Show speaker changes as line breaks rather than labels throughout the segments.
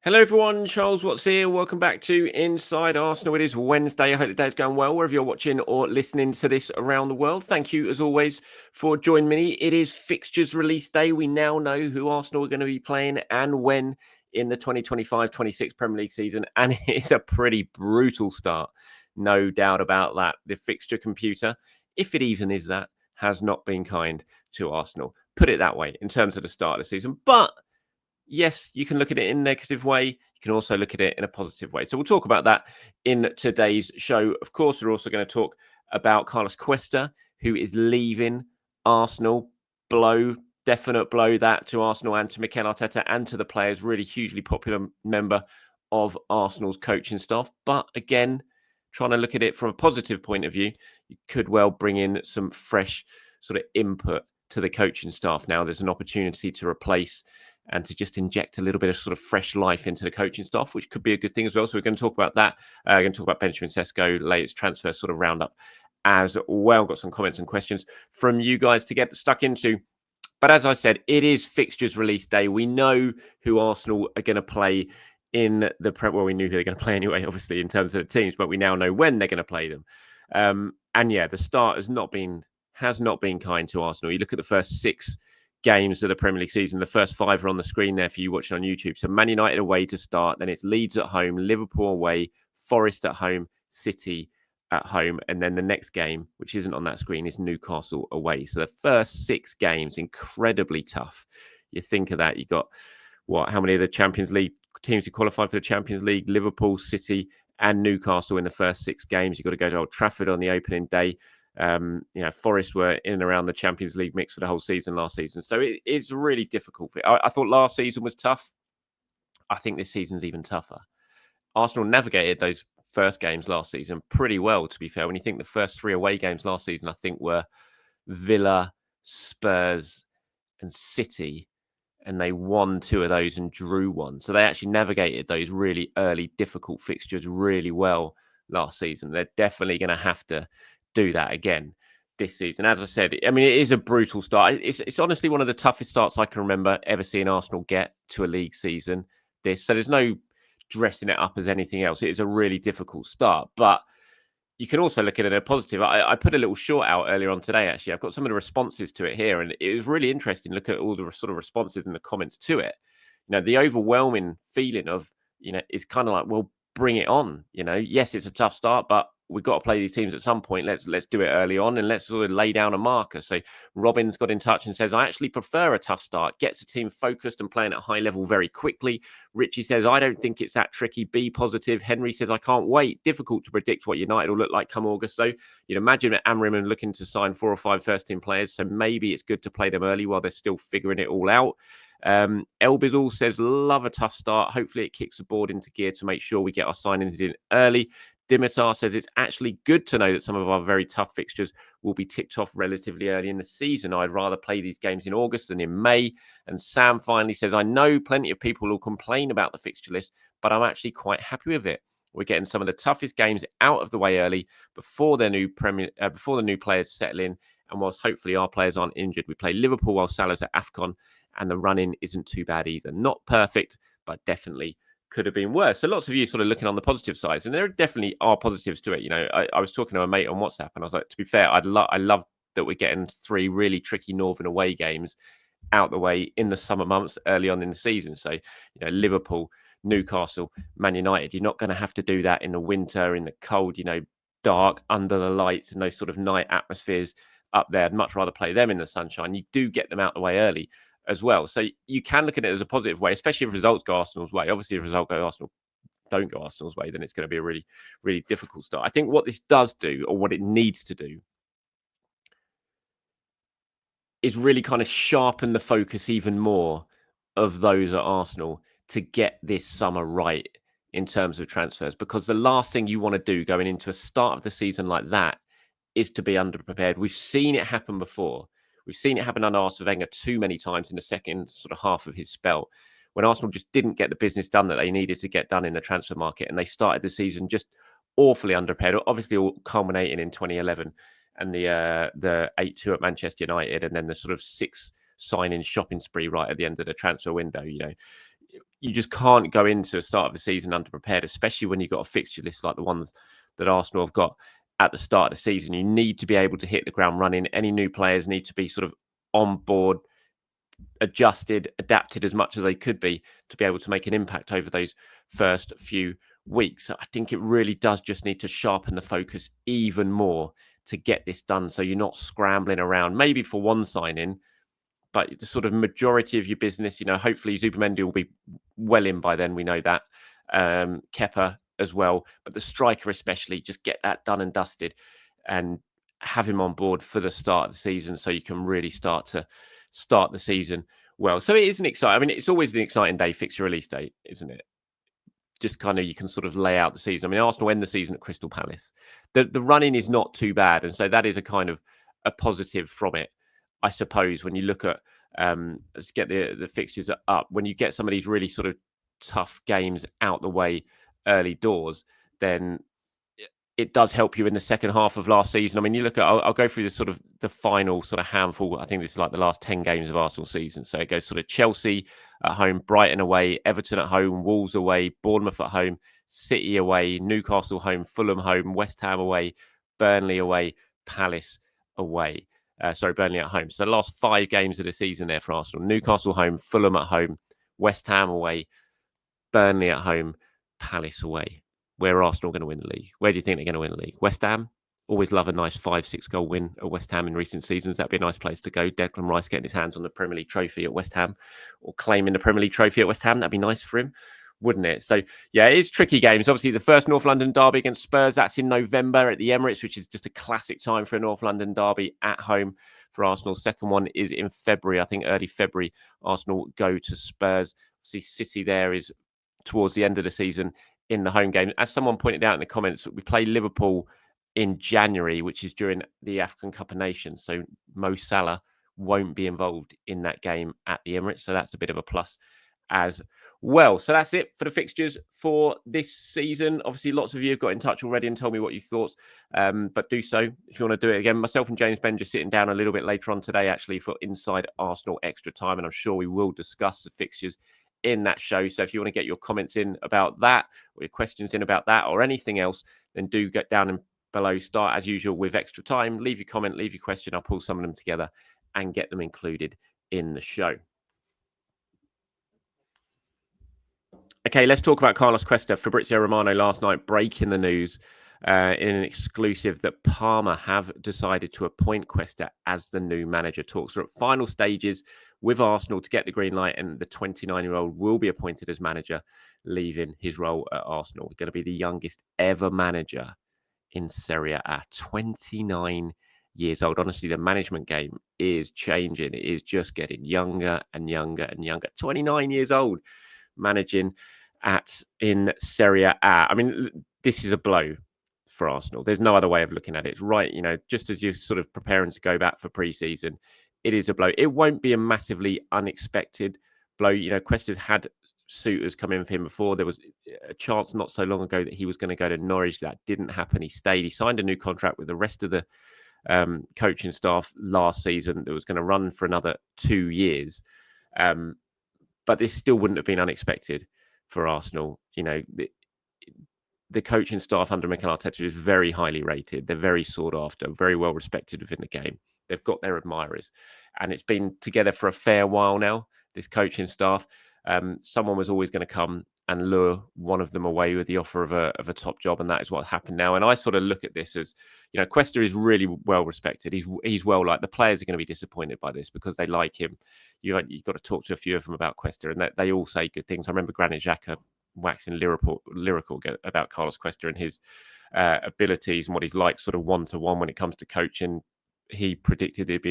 Hello, everyone. Charles Watts here. Welcome back to Inside Arsenal. It is Wednesday. I hope the day's going well, wherever you're watching or listening to this around the world. Thank you, as always, for joining me. It is fixtures release day. We now know who Arsenal are going to be playing and when in the 2025-26 Premier League season. And it's a pretty brutal start. No doubt about that. The fixture computer, if it even is that, has not been kind to Arsenal. Put it that way in terms of the start of the season. But yes, you can look at it in a negative way. You can also look at it in a positive way. So we'll talk about that in today's show. Of course, we're also going to talk about Carlos Cuesta, who is leaving Arsenal. Definite blow that to Arsenal and to Mikel Arteta and to the players. Really hugely popular member of Arsenal's coaching staff. But again, trying to look at it from a positive point of view, you could well bring in some fresh sort of input to the coaching staff. Now there's an opportunity to replace and to just inject a little bit of sort of fresh life into the coaching staff, which could be a good thing as well. So we're going to talk about that. We're going to talk about Benjamin Sesko, latest transfer sort of roundup as well. Got some comments and questions from you guys to get stuck into. But as I said, it is fixtures release day. We know who Arsenal are going to play in the Prem. Well, we knew who they're going to play anyway, obviously, in terms of the teams, but we now know when they're going to play them. And yeah, the start has not been kind to Arsenal. You look at the first 6 games of the Premier League season. The first 5 are on the screen there for you watching on YouTube. So Man United away to start, then it's Leeds at home, Liverpool away, Forest at home, City at home, and then the next game, which isn't on that screen, is Newcastle away. So the first 6 games, incredibly tough. You think of that, you got how many of the Champions League teams who qualified for the Champions League? Liverpool, City, and Newcastle in the first 6 games. You've got to go to Old Trafford on the opening day. Forest were in and around the Champions League mix for the whole season last season. So it's really difficult. I thought last season was tough. I think this season's even tougher. Arsenal navigated those first games last season pretty well, to be fair. When you think the first 3 away games last season, I think were Villa, Spurs, and City. And they won 2 of those and drew 1. So they actually navigated those really early, difficult fixtures really well last season. They're definitely going to have to do that again this season. As I said, I mean, it is a brutal start. It's honestly one of the toughest starts I can remember ever seeing Arsenal get to a league season. So there's no dressing it up as anything else. It is a really difficult start, but you can also look at it in a positive. I put a little short out earlier on today, actually. I've got some of the responses to it here, and it was really interesting to look at all the sort of responses and the comments to it. The overwhelming feeling of, is kind of like, well, bring it on. Yes, it's a tough start, but we've got to play these teams at some point. Let's do it early on and let's sort of lay down a marker. So Robin's got in touch and says, I actually prefer a tough start. Gets the team focused and playing at a high level very quickly. Richie says, I don't think it's that tricky. Be positive. Henry says, I can't wait. Difficult to predict what United will look like come August. So, imagine Amrim and looking to sign 4 or 5 first-team players. So maybe it's good to play them early while they're still figuring it all out. Elbizal says, love a tough start. Hopefully it kicks the board into gear to make sure we get our signings in early. Dimitar says it's actually good to know that some of our very tough fixtures will be ticked off relatively early in the season. I'd rather play these games in August than in May. And Sam finally says, I know plenty of people will complain about the fixture list, but I'm actually quite happy with it. We're getting some of the toughest games out of the way early before the new players settle in. And whilst hopefully our players aren't injured, we play Liverpool while Salah's at AFCON, and the run-in isn't too bad either. Not perfect, but definitely could have been worse. So lots of you sort of looking on the positive sides, and there definitely are positives to it. I was talking to a mate on WhatsApp, and I was like, to be fair, I love that we're getting 3 really tricky Northern away games out the way in the summer months early on in the season. So, Liverpool, Newcastle, Man United, you're not going to have to do that in the winter, in the cold, dark, under the lights and those sort of night atmospheres up there. I'd much rather play them in the sunshine. You do get them out the way early as well. So you can look at it as a positive way, especially if results go Arsenal's way. Obviously, if results don't go Arsenal's way, then it's going to be a really, really difficult start. I think what this does do, or what it needs to do, is really kind of sharpen the focus even more of those at Arsenal to get this summer right in terms of transfers. Because the last thing you want to do going into a start of the season like that is to be underprepared. We've seen it happen before. We've seen it happen under Arsene Wenger too many times in the second sort of half of his spell, when Arsenal just didn't get the business done that they needed to get done in the transfer market, and they started the season just awfully underprepared. Obviously, all culminating in 2011 and the 8-2 at Manchester United, and then the sort of 6 signing shopping spree right at the end of the transfer window. you just can't go into the start of the season underprepared, especially when you've got a fixture list like the ones that Arsenal have got at the start of the season. You need to be able to hit the ground running. Any new players need to be sort of on board, adjusted, adapted as much as they could be to be able to make an impact over those first few weeks. I think it really does just need to sharpen the focus even more to get this done. So you're not scrambling around, maybe for one signing, but the sort of majority of your business, hopefully Zubimendi will be well in by then. We know that. Kepa as well, but the striker especially, just get that done and dusted and have him on board for the start of the season so you can really start the season well. So it is an exciting, I mean, it's always an exciting day, fixture release date, isn't it? Just kind of, you can sort of lay out the season. I mean, Arsenal end the season at Crystal Palace. The running is not too bad. And so that is a kind of a positive from it, I suppose, when you look at, let's get the fixtures up. When you get some of these really sort of tough games out the way early doors, then it does help you in the second half of last season. I mean, you look at, I'll go through this sort of the final sort of handful. I think this is like the last 10 games of Arsenal season. So it goes sort of Chelsea at home, Brighton away, Everton at home, Wolves away, Bournemouth at home, City away, Newcastle home, Fulham home, West Ham away, Burnley away, Palace away. Burnley at home. So the last 5 games of the season there for Arsenal: Newcastle home, Fulham at home, West Ham away, Burnley at home, Palace away. Where are Arsenal going to win the league? Where do you think they're going to win the league? West Ham? Always love a nice 5-6 goal win at West Ham in recent seasons. That'd be a nice place to go. Declan Rice getting his hands on the Premier League trophy at West Ham, or claiming the Premier League trophy at West Ham. That'd be nice for him, wouldn't it? So, yeah, it is tricky games. Obviously, the first North London derby against Spurs, that's in November at the Emirates, which is just a classic time for a North London derby at home for Arsenal. Second one is in February, I think early February. Arsenal go to Spurs. See, City there is towards the end of the season in the home game. As someone pointed out in the comments, we play Liverpool in January, which is during the African Cup of Nations. So Mo Salah won't be involved in that game at the Emirates. So that's a bit of a plus as well. So that's it for the fixtures for this season. Obviously, lots of you have got in touch already and told me what you thought. But do so if you want to do it again. Myself and James Ben just sitting down a little bit later on today, actually, for Inside Arsenal Extra Time. And I'm sure we will discuss the fixtures in that show. So if you want to get your comments in about that, or your questions in about that, or anything else, then do get down and below. Start as usual with Extra Time. Leave your comment, leave your question. I'll pull some of them together and get them included in the show. Okay, let's talk about Carlos Cuesta. Fabrizio Romano last night breaking the news in an exclusive that Parma have decided to appoint Cuesta as the new manager. Talks are at final stages with Arsenal to get the green light, and the 29-year-old will be appointed as manager, leaving his role at Arsenal. He's going to be the youngest ever manager in Serie A, 29 years old. Honestly, the management game is changing. It is just getting younger and younger and younger. 29 years old, managing in Serie A. I mean, this is a blow for Arsenal. There's no other way of looking at it. It's right, just as you're sort of preparing to go back for pre-season, it is a blow. It won't be a massively unexpected blow. Cuesta's had suitors come in for him before. There was a chance not so long ago that he was going to go to Norwich. That didn't happen. He stayed. He signed a new contract with the rest of the coaching staff last season that was going to run for another 2 years. But this still wouldn't have been unexpected for Arsenal. The coaching staff under Mikel Arteta is very highly rated. They're very sought after, very well respected within the game. They've got their admirers, and it's been together for a fair while now, this coaching staff. Someone was always going to come and lure one of them away with the offer of a top job, and that is what happened now. And I sort of look at this as, Cuesta is really well respected. He's well liked. The players are going to be disappointed by this because they like him. You've got to talk to a few of them about Cuesta, and they all say good things. I remember Granit Xhaka waxing lyrical about Carlos Cuesta and his abilities and what he's like sort of one-to-one when it comes to coaching. He predicted he'd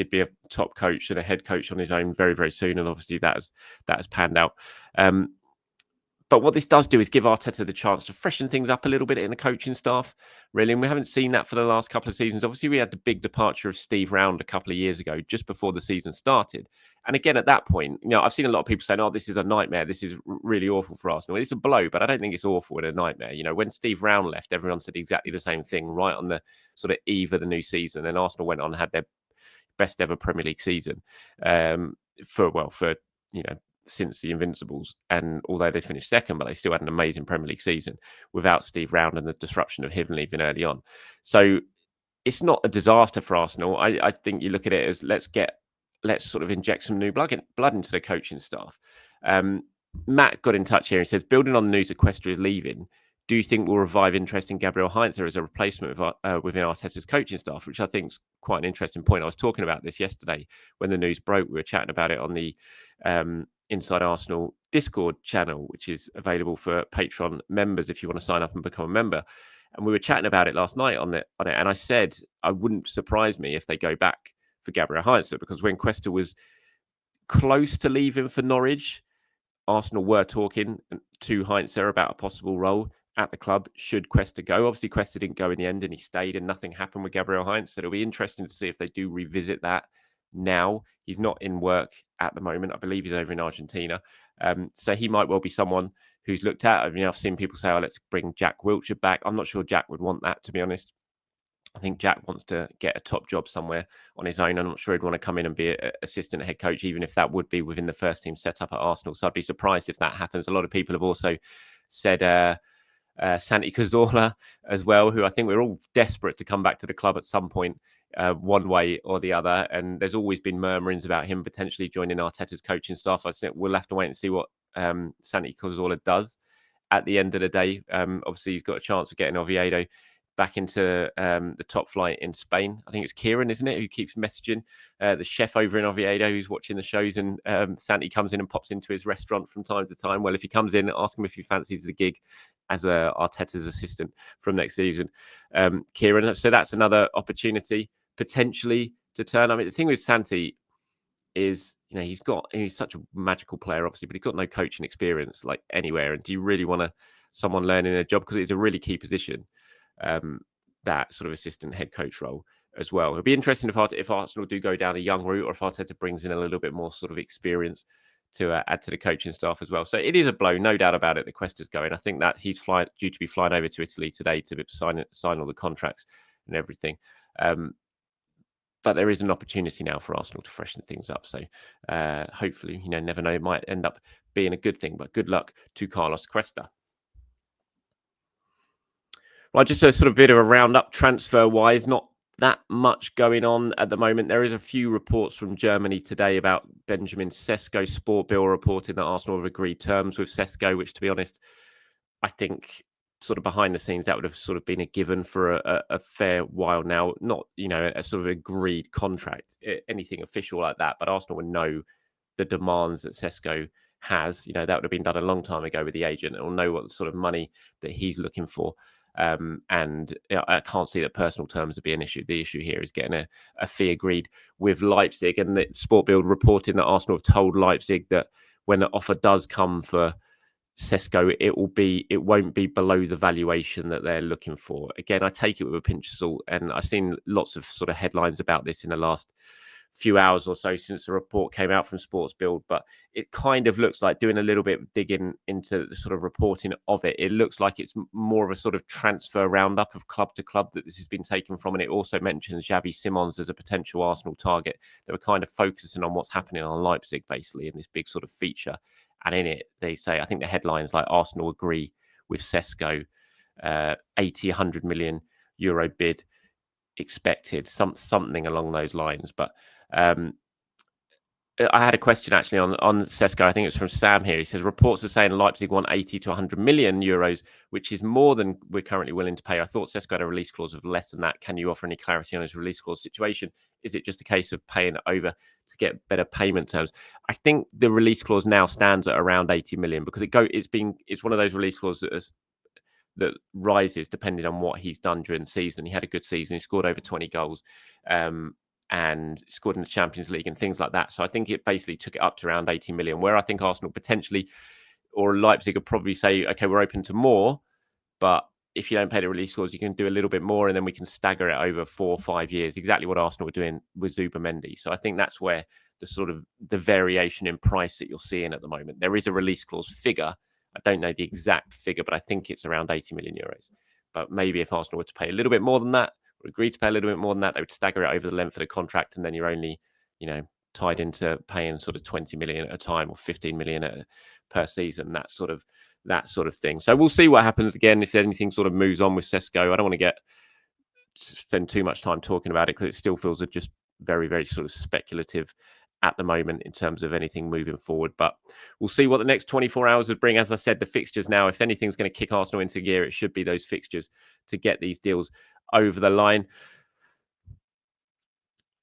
be a top coach and a head coach on his own very, very soon, and obviously that has panned out. But what this does do is give Arteta the chance to freshen things up a little bit in the coaching staff, really. And we haven't seen that for the last couple of seasons. Obviously, we had the big departure of Steve Round a couple of years ago, just before the season started. And again, at that point, I've seen a lot of people saying, oh, this is a nightmare. This is really awful for Arsenal. It's a blow, but I don't think it's awful and a nightmare. When Steve Round left, everyone said exactly the same thing right on the sort of eve of the new season. And Arsenal went on and had their best ever Premier League season for since the Invincibles. And although they finished second, but they still had an amazing Premier League season without Steve Round and the disruption of him leaving early on. So it's not a disaster for Arsenal. I think you look at it as let's sort of inject some new blood into the coaching staff. Matt got in touch here and says, building on the news that Cuesta is leaving, do you think will revive interest in Gabriel Heinze as a replacement within Arteta's coaching staff? Which I think is quite an interesting point. I was talking about this yesterday when the news broke. We were chatting about it on the Inside Arsenal Discord channel, which is available for Patreon members if you want to sign up and become a member. And we were chatting about it last night on it. And I said, I wouldn't surprise me if they go back for Gabriel Heinze, because when Cuesta was close to leaving for Norwich, Arsenal were talking to Heinze about a possible role at the club should Cuesta go. Obviously, Cuesta didn't go in the end and he stayed and nothing happened with Gabriel Heinze. So it'll be interesting to see if they do revisit that now. He's not in work at the moment. I believe he's over in Argentina. So he might well be someone who's looked at. I mean, I've seen people say, oh, let's bring Jack Wilshere back. I'm not sure Jack would want that, to be honest. I think Jack wants to get a top job somewhere on his own. I'm not sure he'd want to come in and be an assistant head coach, even if that would be within the first team setup at Arsenal. So I'd be surprised if that happens. A lot of people have also said Santi Cazorla as well, who I think we're all desperate to come back to the club at some point, one way or the other. And there's always been murmurings about him potentially joining Arteta's coaching staff. I think we'll have to wait and see what Santi Cazorla does at the end of the day. Obviously, he's got a chance of getting Oviedo back into the top flight in Spain. I think it's Kieran, isn't it, who keeps messaging the chef over in Oviedo who's watching the shows, and Santi comes in and pops into his restaurant from time to time. Well, if he comes in, ask him if he fancies the gig as Arteta's assistant from next season. Kieran, so that's another opportunity potentially to turn. I mean, the thing with Santi is, he's such a magical player, obviously, but he's got no coaching experience like anywhere. And do you really want someone learning a job? Because it's a really key position, that sort of assistant head coach role as well. It'll be interesting if Arsenal do go down a young route, or if Arteta brings in a little bit more sort of experience to add to the coaching staff as well. So it is a blow, no doubt about it, that Cuesta's going. I think that he's due to be flying over to Italy today to sign all the contracts and everything. But there is an opportunity now for Arsenal to freshen things up. So hopefully, never know, it might end up being a good thing. But good luck to Carlos Cuesta. Well, just a sort of bit of a roundup transfer-wise, not that much going on at the moment. There is a few reports from Germany today about Benjamin Sesko. Sport Bill reporting that Arsenal have agreed terms with Sesko, which, to be honest, I think sort of behind the scenes that would have sort of been a given for a fair while now. Not, a sort of agreed contract, anything official like that, but Arsenal would know the demands that Sesko has. That would have been done a long time ago with the agent, and will know what sort of money that he's looking for. And I can't see that personal terms would be an issue. The issue here is getting a fee agreed with Leipzig. And the Sport Bild reporting that Arsenal have told Leipzig that when the offer does come for Sesko, it won't be below the valuation that they're looking for. Again, I take it with a pinch of salt, and I've seen lots of sort of headlines about this in the last few hours or so since the report came out from Sports Bild, but it kind of looks like, doing a little bit of digging into the sort of reporting of it, it looks like it's more of a sort of transfer roundup of club to club that this has been taken from. And it also mentions Xavi Simons as a potential Arsenal target. They were kind of focusing on what's happening on Leipzig, basically, in this big sort of feature. And in it, they say, I think the headlines like Arsenal agree with Sesko, 80, 100 million euro bid expected, something along those lines. But I had a question actually on Sesko. I think it was from Sam here. He says, reports are saying Leipzig want 80 to 100 million euros, which is more than we're currently willing to pay. I thought Sesko had a release clause of less than that. Can you offer any clarity on his release clause situation? Is it just a case of paying it over to get better payment terms? I think the release clause now stands at around 80 million because it's one of those release clauses that rises depending on what he's done during the season. He had a good season. He scored over 20 goals. And scored in the Champions League and things like that. So I think it basically took it up to around 80 million, where I think Arsenal potentially, or Leipzig, would probably say, okay, we're open to more, but if you don't pay the release clause, you can do a little bit more, and then we can stagger it over 4 or 5 years, exactly what Arsenal were doing with Zubimendi. So I think that's where the variation in price that you're seeing at the moment. There is a release clause figure. I don't know the exact figure, but I think it's around 80 million euros. But maybe if Arsenal were to pay a little bit more than that, or agree to pay a little bit more than that, they would stagger it over the length of the contract, and then you're only, tied into paying sort of 20 million at a time or 15 million per season, that sort of thing. So we'll see what happens again if anything sort of moves on with Sesko. I don't want to spend too much time talking about it because it still feels just very, very sort of speculative at the moment in terms of anything moving forward. But we'll see what the next 24 hours would bring. As I said, the fixtures now, if anything's going to kick Arsenal into gear, it should be those fixtures to get these deals over the line.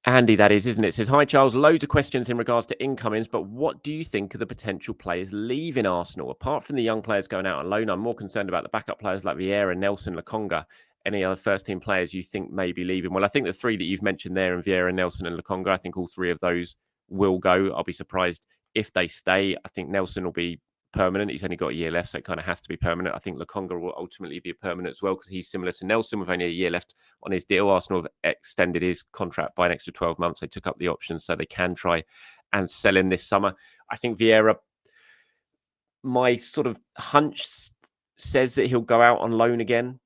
Andy, that is, isn't it? Says, hi, Charles. Loads of questions in regards to incomings, but what do you think of the potential players leaving Arsenal? Apart from the young players going out on loan, I'm more concerned about the backup players like Vieira, Nelson, Lokonga. Any other first-team players you think may be leaving? Well, I think the three that you've mentioned there, and Vieira, Nelson, and Lokonga, I think all three of those will go. I'll be surprised if they stay. I think Nelson will be permanent. He's only got a year left, so it kind of has to be permanent. I think Lokonga will ultimately be permanent as well because he's similar to Nelson with only a year left on his deal. Arsenal have extended his contract by an extra 12 months. They took up the option so they can try and sell him this summer. I think Vieira, my sort of hunch says that he'll go out on loan again.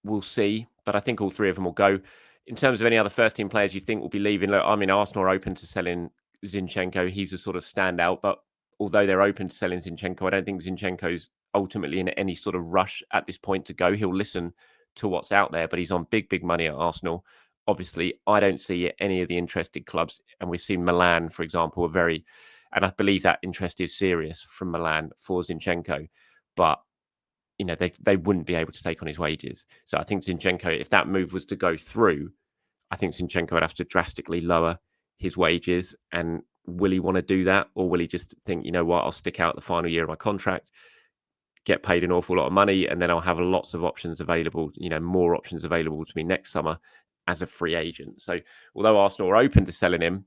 We'll see, but I think all three of them will go. In terms of any other first team players you think will be leaving, look, I mean, Arsenal are open to selling Zinchenko. He's a sort of standout, but although they're open to selling Zinchenko, I don't think Zinchenko's ultimately in any sort of rush at this point to go. He'll listen to what's out there, but he's on big, big money at Arsenal. Obviously, I don't see any of the interested clubs, and we've seen Milan, for example, and I believe that interest is serious from Milan for Zinchenko, but they wouldn't be able to take on his wages. So I think Zinchenko, if that move was to go through, I think Zinchenko would have to drastically lower his wages. And will he want to do that? Or will he just think, you know what, I'll stick out the final year of my contract, get paid an awful lot of money, and then I'll have lots of options available, more options available to me next summer as a free agent. So although Arsenal are open to selling him,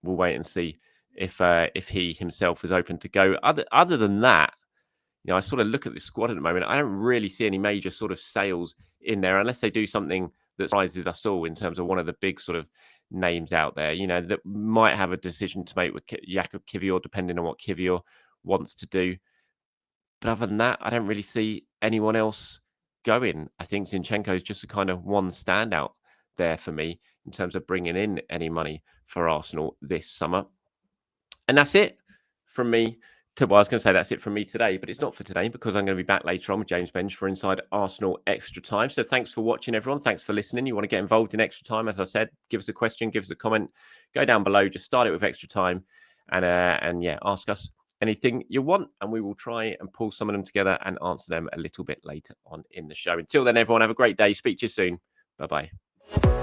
we'll wait and see if he himself is open to go. Other than that, I sort of look at the squad at the moment. I don't really see any major sort of sales in there unless they do something that surprises us all in terms of one of the big sort of names out there, that might have a decision to make with Jakub Kiwior, depending on what Kiwior wants to do. But other than that, I don't really see anyone else going. I think Zinchenko is just a kind of one standout there for me in terms of bringing in any money for Arsenal this summer. And that's it from me. Well, I was going to say that's it from me today, but it's not for today because I'm going to be back later on with James Bench for Inside Arsenal Extra Time. So thanks for watching, everyone. Thanks for listening. You want to get involved in Extra Time, as I said, give us a question, give us a comment, go down below, just start it with Extra Time and ask us anything you want, and we will try and pull some of them together and answer them a little bit later on in the show. Until then, everyone, have a great day. Speak to you soon. Bye-bye.